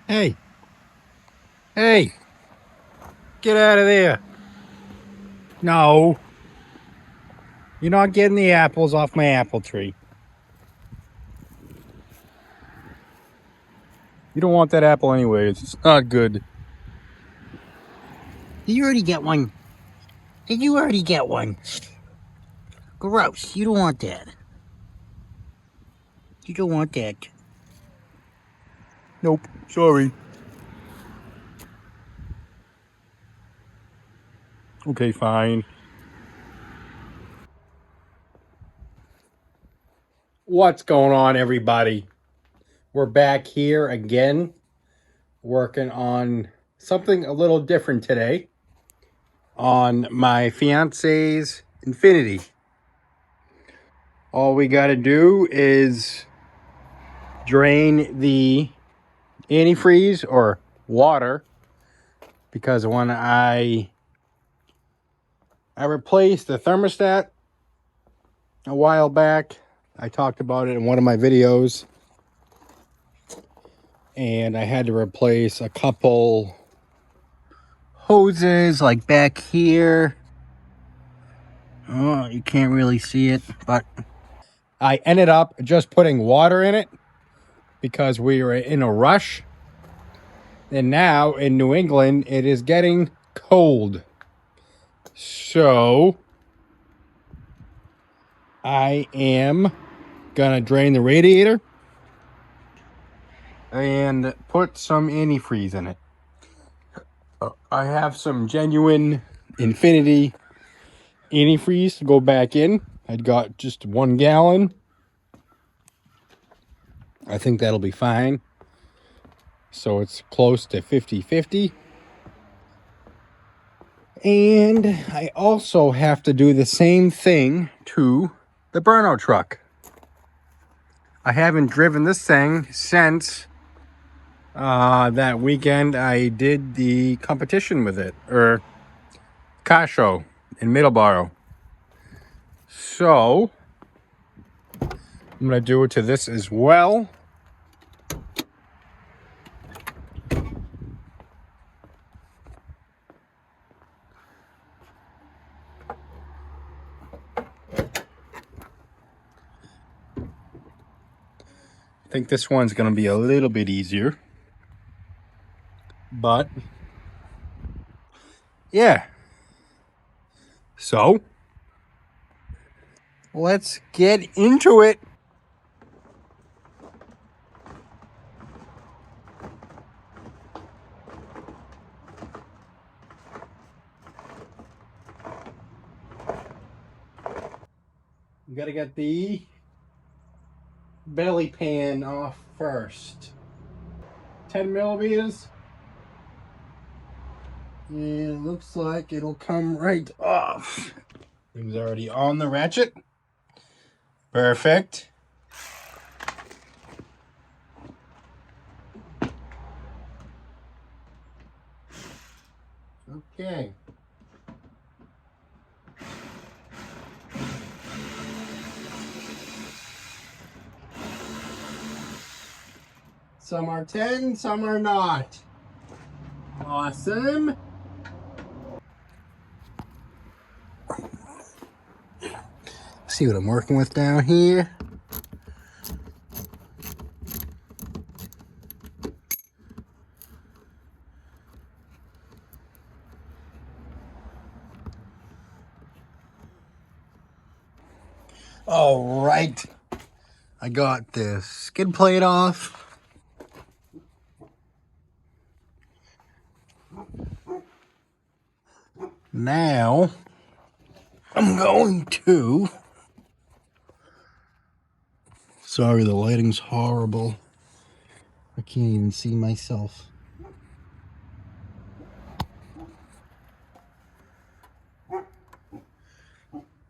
Hey, hey, get out of there. No, you're not getting the apples off my apple tree. You don't want that apple anyways. It's not good. Did you already get one? Did you already get one? Gross. You don't want that. You don't want that. Nope. Sorry. Okay, fine. What's going on, everybody? We're back here again, working on something a little different today on my fiance's Infinity. All we got to do is drain the antifreeze or water, because when I replaced the thermostat a while back, I talked about it in one of my videos, and I had to replace a couple hoses like back here. Oh, you can't really see it, but I ended up just putting water in it because we were in a rush. And now in New England, it is getting cold. So I am gonna drain the radiator and put some antifreeze in it. I have some genuine Infinity antifreeze to go back in. I'd got just 1 gallon. I think that'll be fine. So it's close to 50-50. And I also have to do the same thing to the BURNOUT truck. I haven't driven this thing since that weekend I did the competition with it, or car show in Middleborough. So I'm gonna do it to this as well. I think this one's gonna be a little bit easier, but yeah. So let's get into it. You gotta get the belly pan off first. 10 millimeters. And it looks like it'll come right off. Things already on the ratchet. Perfect. Okay. Some are 10, some are not. Awesome. See what I'm working with down here. All right. I got the skid plate off. Now I'm going to... Sorry, the lighting's horrible. I can't even see myself.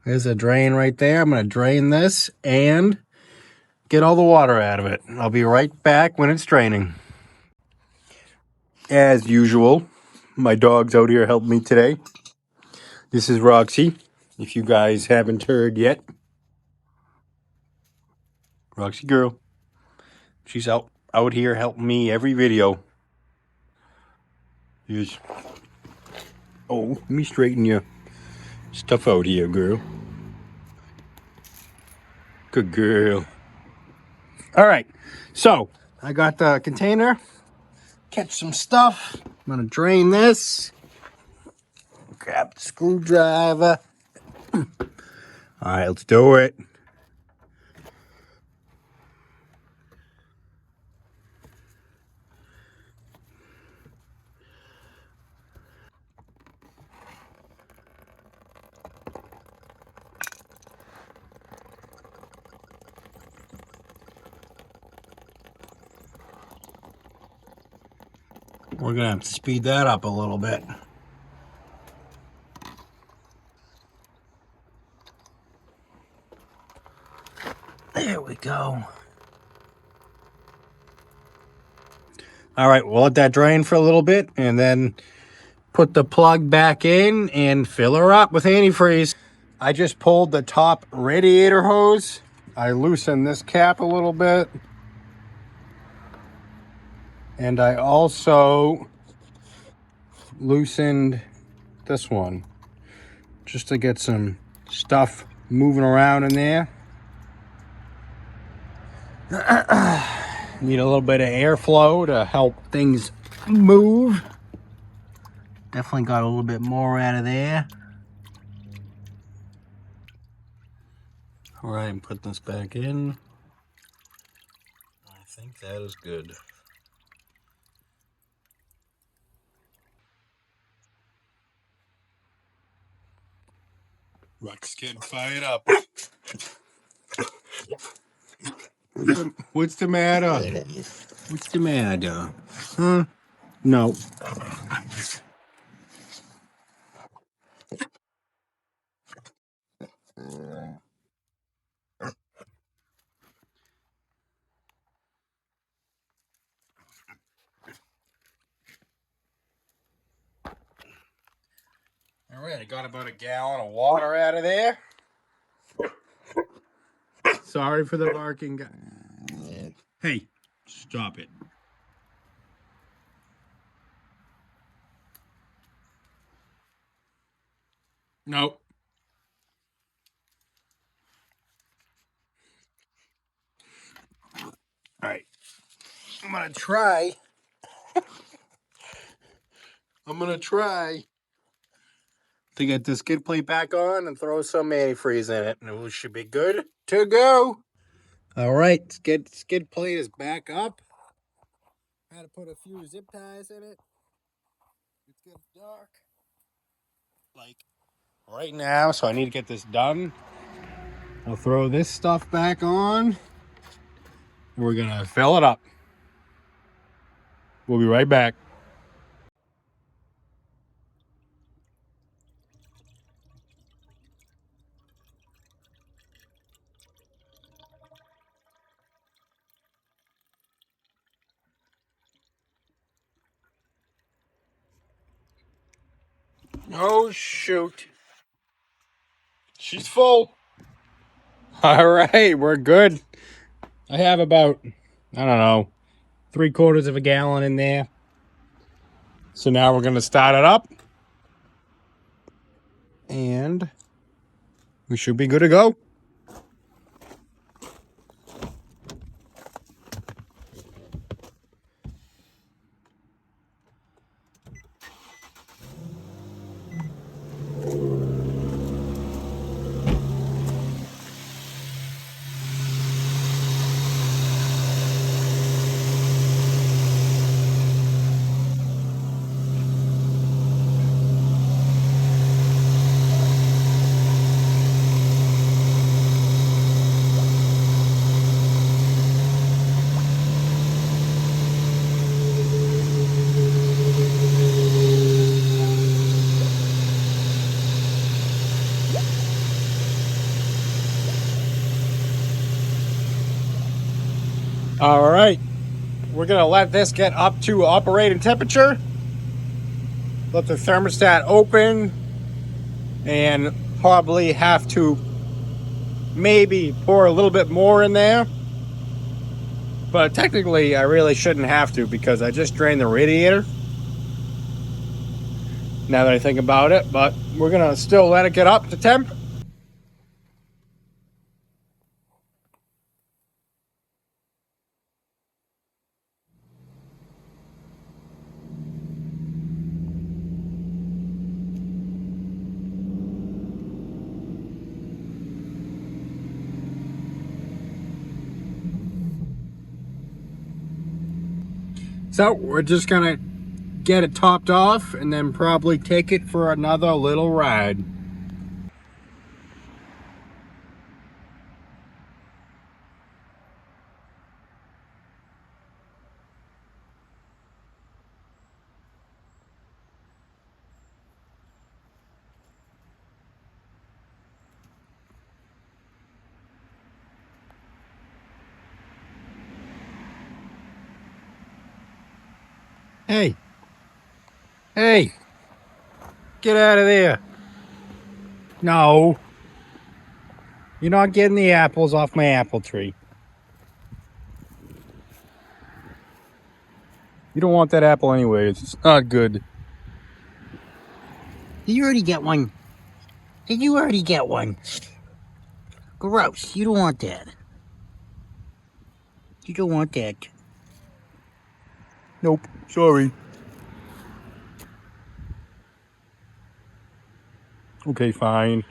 There's a drain right there. I'm going to drain this and get all the water out of it. I'll be right back when it's draining. As usual, my dog's out here helping me today. This is Roxy, if you guys haven't heard yet. Roxy girl. She's out here helping me every video. Yes. Oh, let me straighten your stuff out here, girl. Good girl. All right, so I got the container. Catch some stuff. I'm gonna drain this. Grab the screwdriver. All right, let's do it. We're gonna have to speed that up a little bit. There we go. All right, we'll let that drain for a little bit and then put the plug back in and fill her up with antifreeze. I just pulled the top radiator hose. I loosened this cap a little bit. And I also loosened this one just to get some stuff moving around in there. Need a little bit of airflow to help things move. Definitely got a little bit more out of there. All right, and put this back in. I think that is good. Ruck's getting fired up. What's the matter? What's the matter? Huh? No. All right, I got about a gallon of water out of there. Sorry for the barking, guy. Hey, stop it. Nope. All right, I'm gonna try to get this skid plate back on and throw some antifreeze in it, and it should be good to go. All right, skid plate is back up. Had to put a few zip ties in it. It's getting dark, like right now, so I need to get this done. I'll throw this stuff back on. We're gonna fill it up. We'll be right back. Oh, shoot. She's full. All right, we're good. I have about, I don't know, 3/4 of a gallon in there. So now we're going to start it up. And we should be good to go. All right, we're gonna let this get up to operating temperature. Let the thermostat open and probably have to maybe pour a little bit more in there. But technically, I really shouldn't have to because I just drained the radiator. now that I think about it, but we're gonna still let it get up to temp. So we're just gonna get it topped off and then probably take it for another little ride. Hey, hey, get out of there. No, you're not getting the apples off my apple tree. You don't want that apple anyways. It's not good. Did you already get one? Did you already get one? Gross. You don't want that. You don't want that. Nope. Sorry. Okay, fine.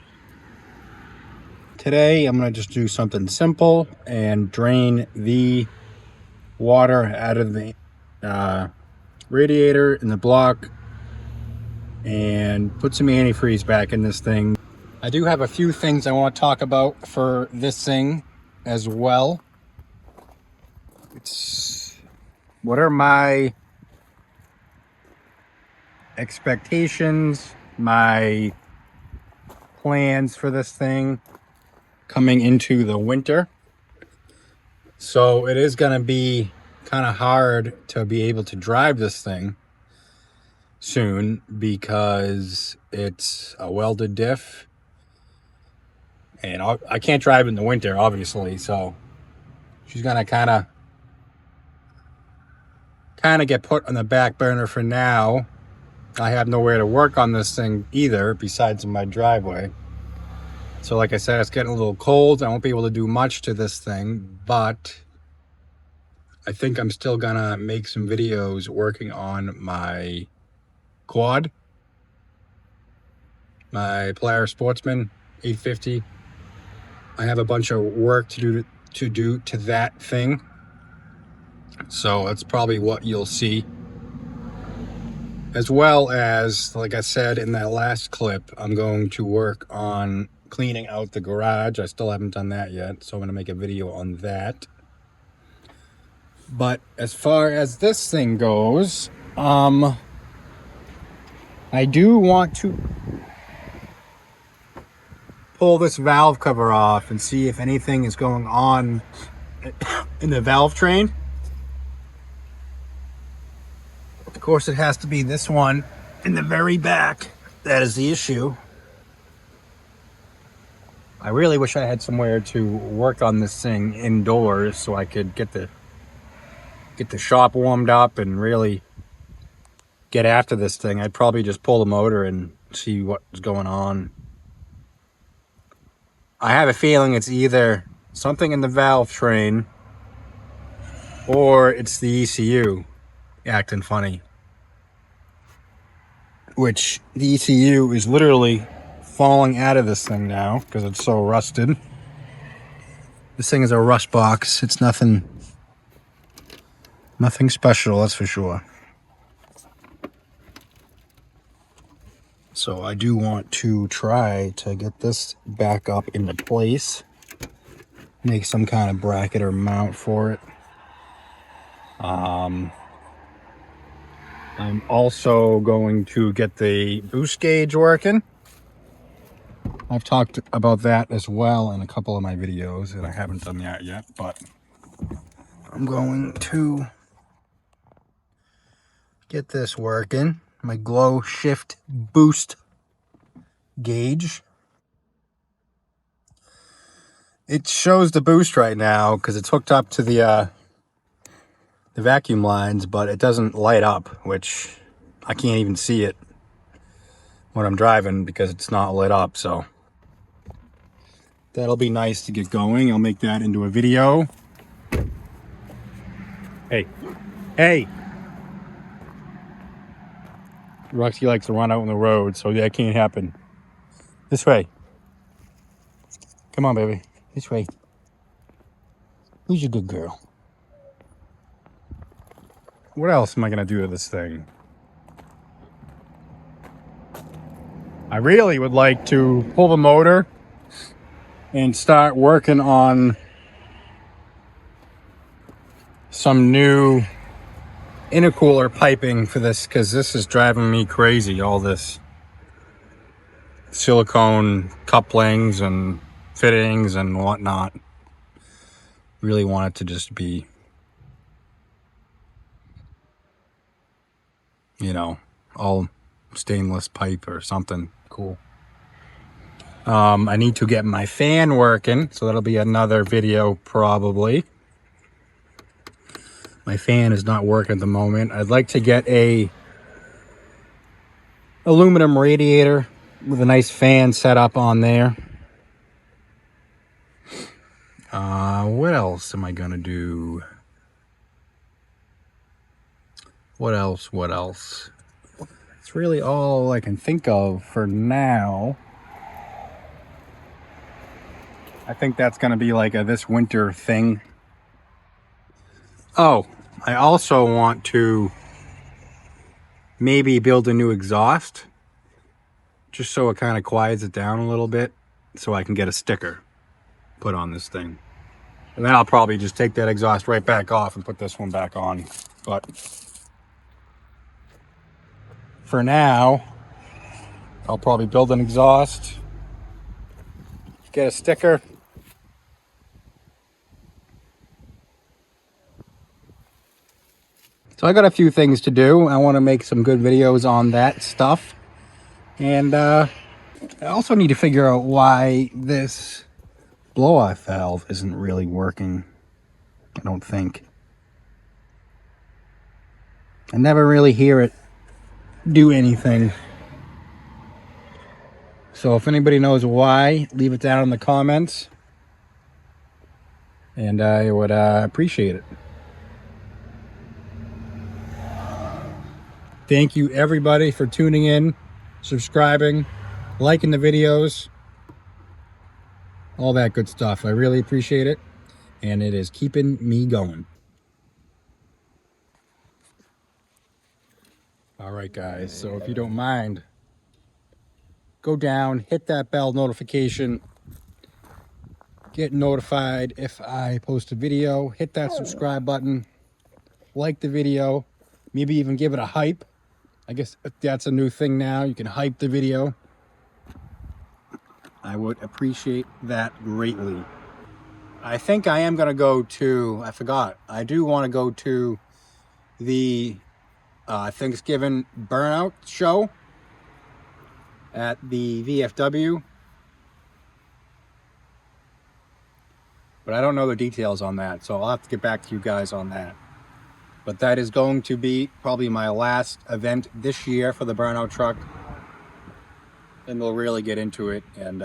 Today, I'm going to just do something simple and drain the water out of the radiator in the block and put some antifreeze back in this thing. I do have a few things I want to talk about for this thing as well. What are my expectations, my plans for this thing coming into the winter? So it is going to be kind of hard to be able to drive this thing soon because it's a welded diff, and I can't drive in the winter, obviously, so she's going to kind of get put on the back burner for now. I have nowhere to work on this thing either besides in my driveway. So like I said, it's getting a little cold. I won't be able to do much to this thing, but I think I'm still gonna make some videos working on my quad, my Polaris Sportsman 850. I have a bunch of work to do to that thing, so that's probably what you'll see. As well as, like I said in that last clip, I'm going to work on cleaning out the garage. I still haven't done that yet, so I'm going to make a video on that. But as far as this thing goes, I do want to pull this valve cover off and see if anything is going on in the valve train. Of course, it has to be this one in the very back. That is the issue. I really wish I had somewhere to work on this thing indoors so I could get the shop warmed up and really get after this thing. I'd probably just pull the motor and see what's going on. I have a feeling it's either something in the valve train or it's the ECU acting funny. Which the ECU is literally falling out of this thing now because it's so rusted. This thing is a rust box. It's nothing special, that's for sure. So I do want to try to get this back up into place, make some kind of bracket or mount for it. I'm also going to get the boost gauge working. I've talked about that as well in a couple of my videos, and I haven't done that yet, but I'm going to get this working. My glow shift boost gauge. It shows the boost right now because it's hooked up to the vacuum lines, but it doesn't light up, which I can't even see it. when I'm driving because it's not lit up. So that'll be nice to get going. I'll make that into a video. Hey, hey. Roxy likes to run out on the road, so that can't happen. This way. Come on, baby. This way. Who's your good girl? What else am I gonna do to this thing? I really would like to pull the motor and start working on some new intercooler piping for this, because this is driving me crazy, all this silicone couplings and fittings and whatnot. Really want it to just be, you know, all stainless pipe or something cool. I need to get my fan working, so that'll be another video probably. My fan is not working at the moment. I'd like to get a aluminum radiator with a nice fan set up on there. What else am I gonna do? What else? It's really all I can think of for now. I think that's gonna be like a this winter thing. Oh, I also want to maybe build a new exhaust, just so it kind of quiets it down a little bit, so I can get a sticker put on this thing. And then I'll probably just take that exhaust right back off and put this one back on. But for now, I'll probably build an exhaust, get a sticker. So I got a few things to do. I want to make some good videos on that stuff. And I also need to figure out why this blow-off valve isn't really working. I don't think. I never really hear it do anything. So if anybody knows why, leave it down in the comments. And I would appreciate it. Thank you everybody for tuning in, subscribing, liking the videos, all that good stuff. I really appreciate it, and it is keeping me going. All right, guys, so if you don't mind, go down, hit that bell notification, get notified if I post a video, hit that subscribe button, like the video, maybe even give it a hype. I guess that's a new thing now. You can hype the video. I would appreciate that greatly. I think I am going to go to, I forgot, I do want to go to the Thanksgiving Burnout show at the VFW. But I don't know the details on that, so I'll have to get back to you guys on that. But that is going to be probably my last event this year for the Burnout truck. And we'll really get into it and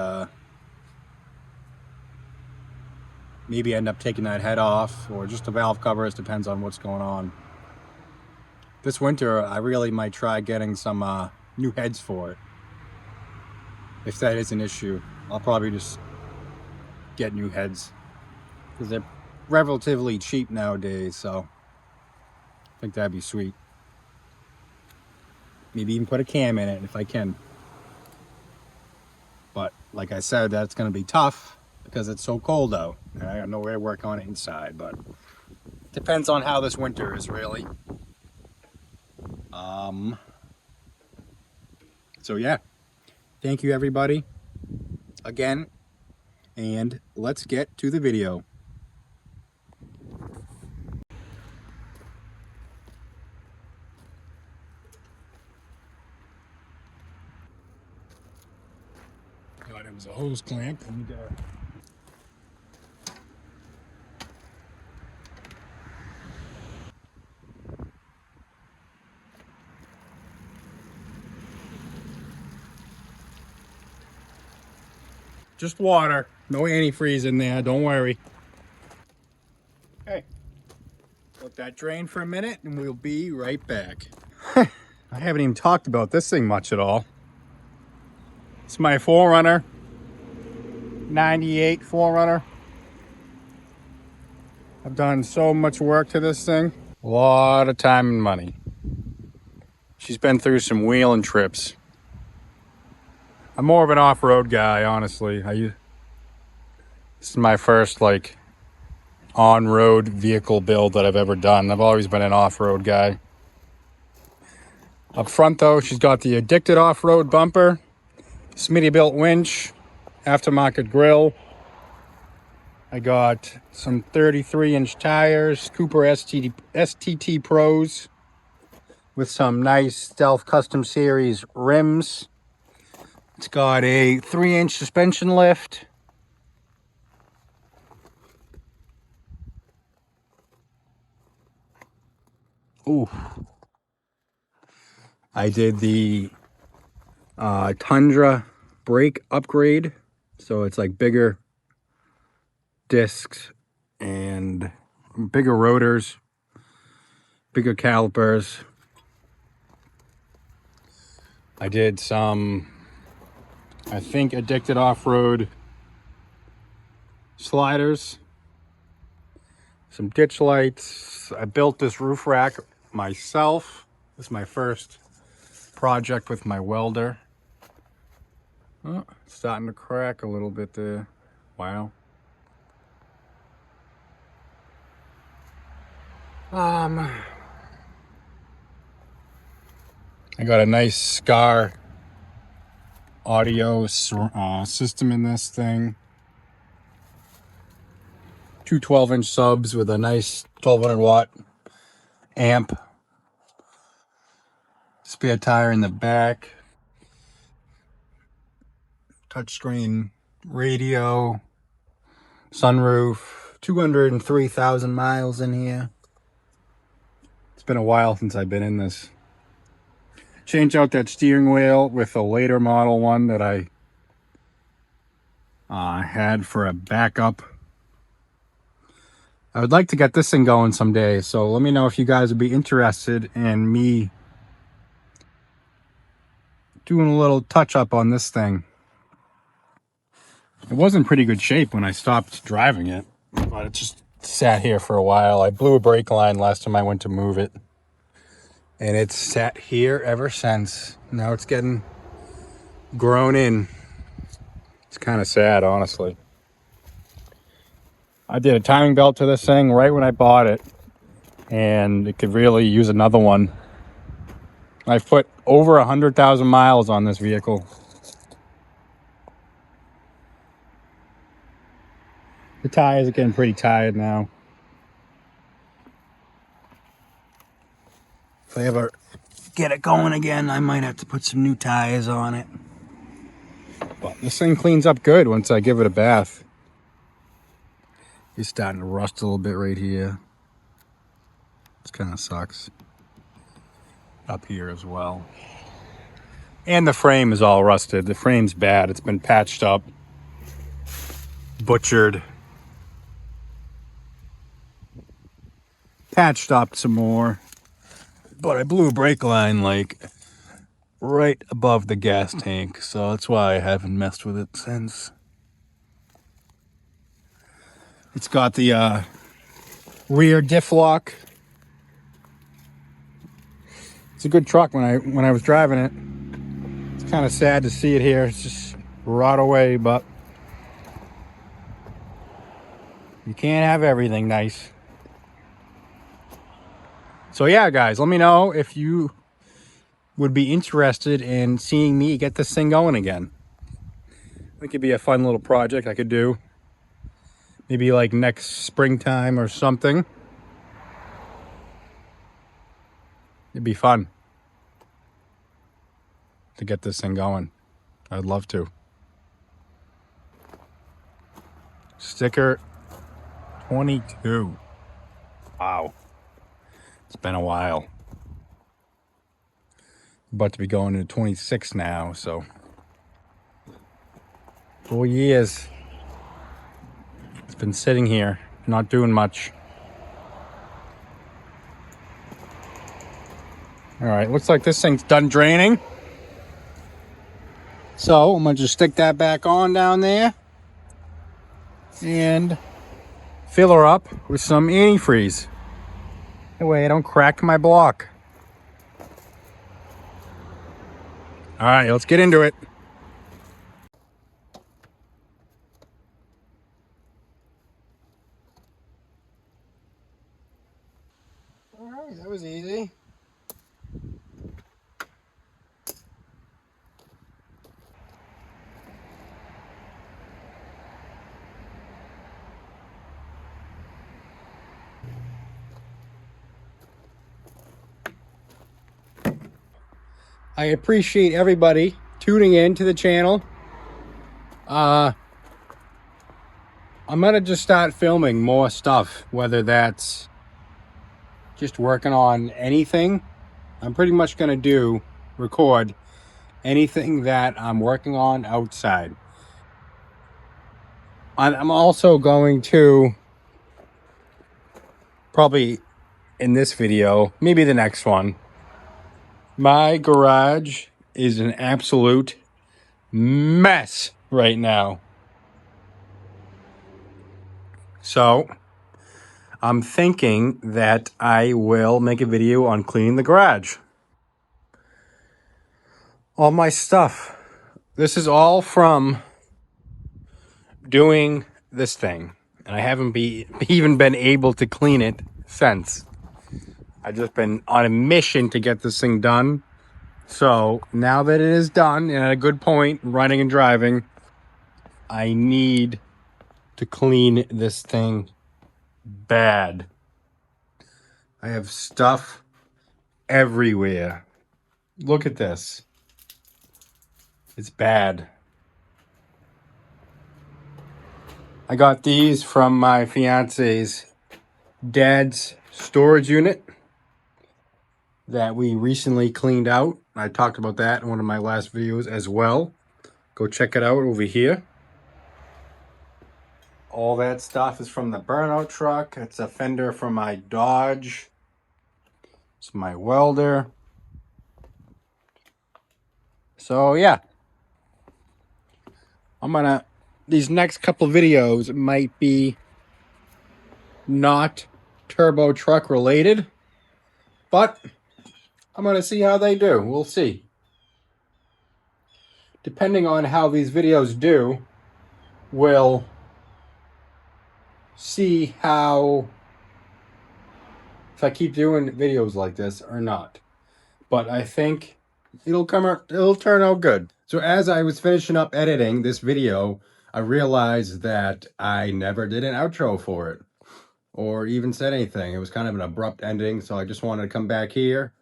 maybe end up taking that head off or just the valve covers, depends on what's going on. This winter, I really might try getting some new heads for it. If that is an issue, I'll probably just get new heads, because they're relatively cheap nowadays, so I think that'd be sweet. Maybe even put a cam in it if I can. But like I said, that's going to be tough because it's so cold out. And I got no way to work on it inside, but depends on how this winter is, really. So yeah, thank you everybody again, and let's get to the video. God, it was a hose clamp. And Just water. No antifreeze in there, don't worry. Okay. Let that drain for a minute and we'll be right back. I haven't even talked about this thing much at all. It's my 4Runner. 98 4Runner. I've done so much work to this thing. A lot of time and money. She's been through some wheeling trips. I'm more of an off-road guy, honestly. This is my first like on-road vehicle build that I've ever done. I've always been an off-road guy. Up front though, she's got the Addicted off-road bumper, Smitty-built winch, aftermarket grill. I got some 33-inch tires, Cooper STT Pros with some nice Stealth Custom Series rims. It's got a 3-inch suspension lift. Ooh. I did the Tundra brake upgrade. So it's like bigger discs and bigger rotors, bigger calipers. I did some, I think, Addicted off-road sliders, some ditch lights. I built this roof rack myself. This is my first project with my welder. Oh, it's starting to crack a little bit there. Wow. I got a nice Scar audio system in this thing. Two 12-inch subs with a nice 1200 watt amp. Spare tire in the back. Touchscreen radio. Sunroof. 203,000 miles in here. It's been a while since I've been in this. Change out that steering wheel with a later model one that I had for a backup. I would like to get this thing going someday, so let me know if you guys would be interested in me doing a little touch up on this thing. It was in pretty good shape when I stopped driving it, but it just sat here for a while. I blew a brake line last time I went to move it, and it's sat here ever since. Now it's getting grown in. It's kind of sad, honestly. I did a timing belt to this thing right when I bought it, and it could really use another one. I've put over 100,000 miles on this vehicle. The tires are getting pretty tired now. If I ever get it going again, I might have to put some new tires on it. But this thing cleans up good once I give it a bath. It's starting to rust a little bit right here. This kind of sucks. Up here as well. And the frame is all rusted. The frame's bad. It's been patched up, butchered, patched up some more. But I blew a brake line like right above the gas tank, so that's why I haven't messed with it since. It's got the rear diff lock. It's a good truck when I was driving it. It's kind of sad to see it here. It's just rot away, but you can't have everything nice. So yeah, guys, let me know if you would be interested in seeing me get this thing going again. I think it'd be a fun little project I could do. Maybe like next springtime or something. It'd be fun to get this thing going. I'd love to. Sticker 22. Wow. It's been a while. About to be going into 26 now, so 4 years. It's been sitting here, not doing much. All right, looks like this thing's done draining. So I'm gonna just stick that back on down there and fill her up with some antifreeze. That way I don't crack my block. All right, let's get into it. All right, that was easy. I appreciate everybody tuning in to the channel. I'm gonna just start filming more stuff, whether that's just working on anything. I'm pretty much gonna record anything that I'm working on outside. I'm also going to, probably in this video, maybe the next one, my garage is an absolute mess right now. So I'm thinking that I will make a video on cleaning the garage. All my stuff. This is all from doing this thing. And I haven't even been able to clean it since. I've just been on a mission to get this thing done. So now that it is done and at a good point, running and driving, I need to clean this thing bad. I have stuff everywhere. Look at this. It's bad. I got these from my fiance's dad's storage unit that we recently cleaned out. I talked about that in one of my last videos as well. Go check it out over here. All that stuff is from the Burnout truck. It's a fender from my Dodge. It's my welder. So yeah, these next couple videos might be not turbo truck related, but I'm gonna see how they do. We'll see. Depending on how these videos do, we'll see how, if I keep doing videos like this or not. But I think it'll turn out good. So as I was finishing up editing this video, I realized that I never did an outro for it or even said anything. It was kind of an abrupt ending, so I just wanted to come back here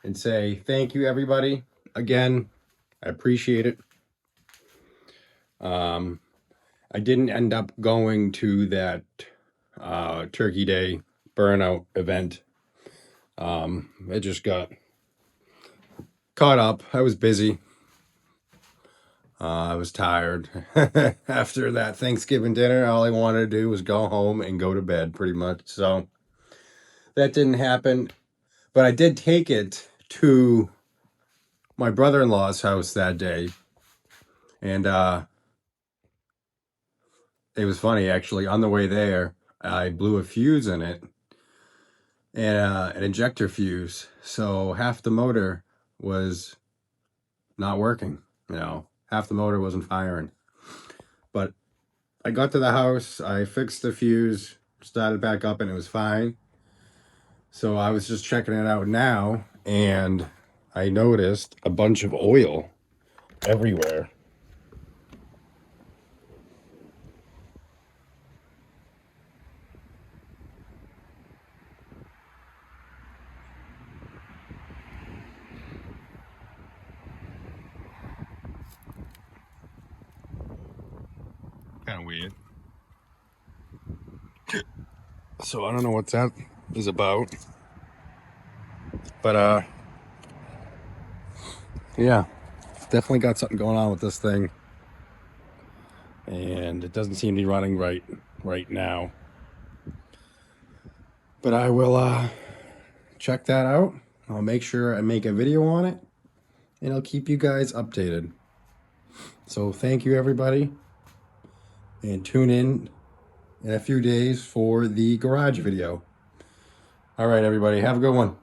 and say thank you, everybody. Again, I appreciate it. I didn't end up going to that Turkey Day burnout event. It just got caught up. I was busy. I was tired. After that Thanksgiving dinner, all I wanted to do was go home and go to bed, pretty much. So that didn't happen. But I did take it to my brother-in-law's house that day. And it was funny, actually. On the way there, I blew a fuse in it. And an injector fuse. So half the motor was not working. You know, half the motor wasn't firing. But I got to the house, I fixed the fuse, started back up, and it was fine. So I was just checking it out now, and I noticed a bunch of oil everywhere. Kind of weird. So I don't know what that is about. But yeah, definitely got something going on with this thing. and it doesn't seem to be running right now. But I will check that out. I'll make sure I make a video on it, and I'll keep you guys updated. So thank you, everybody, and tune in a few days for the garage video. All right, everybody, have a good one.